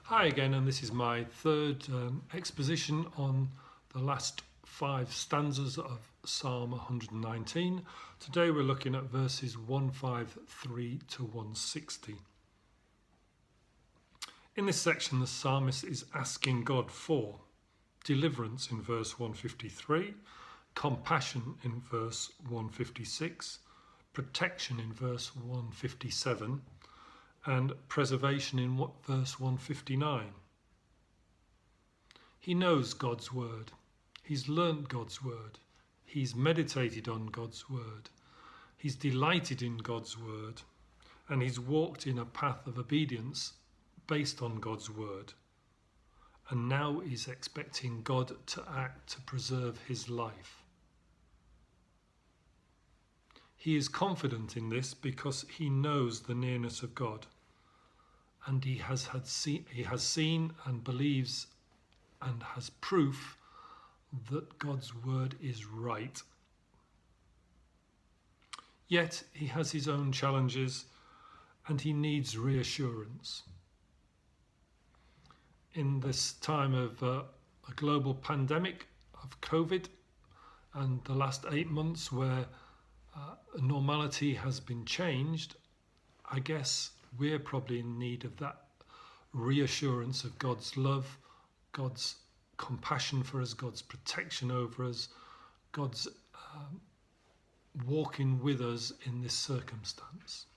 Hi again, and this is my third exposition on the last 5 stanzas of Psalm 119. Today we're looking at verses 153 to 160. In this section, the psalmist is asking God for deliverance in verse 153, compassion in verse 156, protection in verse 157, and preservation in verse 159. He knows God's word. He's learnt God's word. He's meditated on God's word. He's delighted in God's word. And he's walked in a path of obedience based on God's word. And now he's expecting God to act to preserve his life. He is confident in this because he knows the nearness of God. And he has seen and believes and has proof that God's word is right. Yet he has his own challenges and he needs reassurance. In this time of a global pandemic of COVID and the last 8 months where normality has been changed, I guess we're probably in need of that reassurance of God's love, God's compassion for us, God's protection over us, God's walking with us in this circumstance.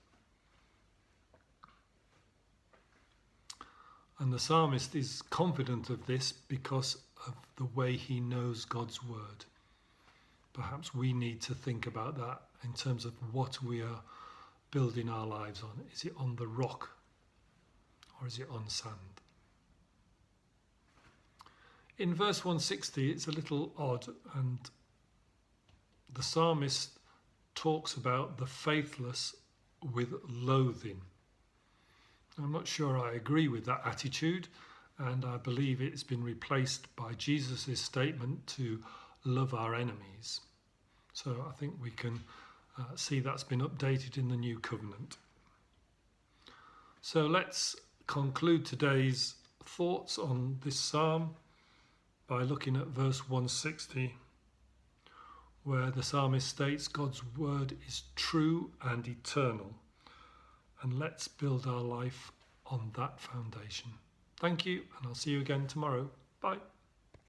And the psalmist is confident of this because of the way he knows God's word. Perhaps we need to think about that in terms of what we are building our lives on. Is it on the rock or is it on sand? In verse 160 it's a little odd, and the psalmist talks about the faithless with loathing. I'm not sure I agree with that attitude, and I believe it's been replaced by Jesus' statement to love our enemies. So I think we can see that's been updated in the new covenant. So let's conclude today's thoughts on this psalm by looking at verse 160, where the psalmist states God's word is true and eternal, and let's build our life on that foundation. Thank you, and I'll see you again tomorrow. Bye.